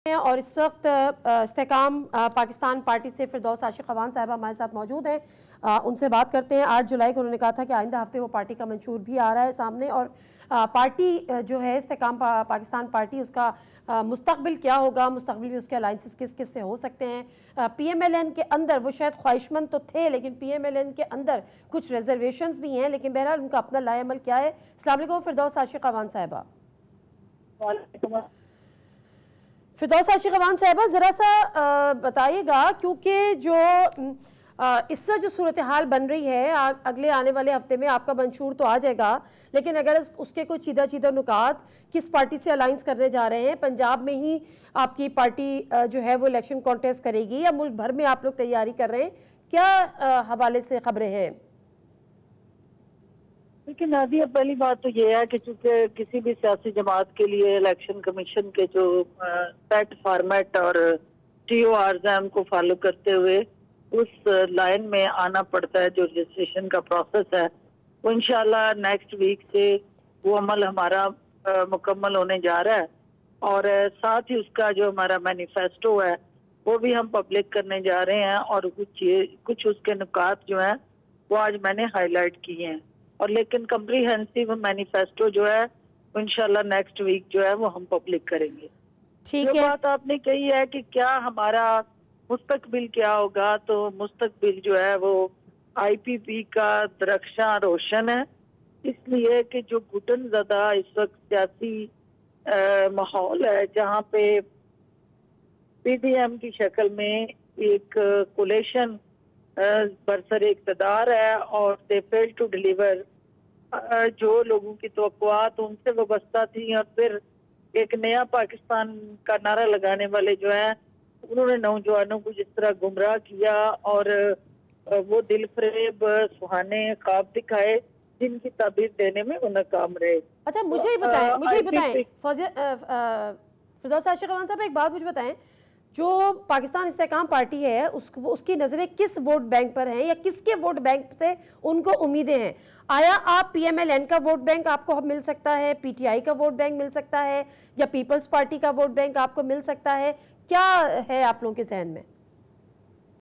اور اس وقت استحکام پاکستان پارٹی سے فردوس عاشق خوان صاحبہ ہمارے ساتھ موجود ہیں. ان سے بات کرتے ہیں. 8 جولائی کو انہوں نے کہا تھا کہ آئندہ ہفتے وہ پارٹی کا منشور بھی آ رہا ہے سامنے, اور پارٹی جو ہے استحکام پاکستان پارٹی, اس کا مستقبل کیا ہوگا, مستقبل میں اس کے الائنسز کس کس سے ہو سکتے ہیں. پی ایم ایل این کے اندر وہ شاید خواہشمند تو تھے, لیکن پی ایم ایل این کے اندر کچھ ریزرویشنز بھی ہیں, لیکن بہرحال ان کا اپنا لائے عمل کیا ہے. السلام علیکم فردوس عاشق خوان صاحبہ. فردوس عاشق خوان صاحبہ, ذرا سا بتائیے گا, کیونکہ جو اس وقت جو صورتحال بن رہی ہے, اگلے آنے والے ہفتے میں آپ کا منشور تو آ جائے گا, لیکن اگر اس کے کوئی چیدہ نکات کس پارٹی سے الائنس کرنے جا رہے ہیں, پنجاب میں ہی آپ کی پارٹی جو ہے وہ الیکشن کانٹیسٹ کرے گی یا ملک بھر میں آپ لوگ تیاری کر رہے ہیں, کیا حوالے سے خبریں ہیں؟ لیکن نادیہ, پہلی بات تو یہ ہے کہ چونکہ کسی بھی سیاسی جماعت کے لیے الیکشن کمیشن کے جو سیٹ فارمیٹ اور ٹی او آرز ہیں ان کو فالو کرتے ہوئے اس لائن میں آنا پڑتا ہے. جو رجسٹریشن کا پروسیس ہے وہ انشاءاللہ نیکسٹ ویک سے وہ عمل ہمارا مکمل ہونے جا رہا ہے, اور ساتھ ہی اس کا جو ہمارا مینیفیسٹو ہے وہ بھی ہم پبلک کرنے جا رہے ہیں, اور کچھ اس کے نکات جو ہیں وہ آج میں نے ہائی لائٹ کیے ہیں. اور لیکن کمپریہنسیو مینیفیسٹو جو ہے وہ انشاءاللہ نیکسٹ ویک جو ہے وہ ہم پبلک کریں گے. جو بات آپ نے کہی ہے کہ کیا ہمارا مستقبل کیا ہوگا, تو مستقبل جو ہے وہ آئی پی پی کا درخشاں روشن ہے, اس لیے کہ جو گھٹن زدہ اس وقت سیاسی ماحول ہے جہاں پہ پی ڈی ایم کی شکل میں ایک کولیشن برسر اقتدار ہے, اور دے فیل ٹو ڈیلیور جو لوگوں کی توقعات ان سے وابستہ تھیں, اور پھر ایک نیا پاکستان کا نعرہ لگانے والے جو ہیں انہوں نے نوجوانوں کو جس طرح گمراہ کیا اور وہ دل فریب سہانے خواب دکھائے جن کی تعبیر دینے میں وہ ناکام رہے. اچھا, مجھے ہی بتائیں فردوس عاشق خوان صاحب, ایک بات مجھے بتائیں, جو پاکستان استحکام پارٹی ہے اس کی نظریں کس ووٹ بینک پر ہیں, یا کس کے ووٹ بینک سے ان کو امیدیں ہیں؟ آیا آپ پی ایم ایل این کا ووٹ بینک آپ کو مل سکتا ہے, پی ٹی آئی کا ووٹ بینک مل سکتا ہے, یا پیپلز پارٹی کا ووٹ بینک آپ کو مل سکتا ہے, کیا ہے آپ لوگوں کے ذہن میں؟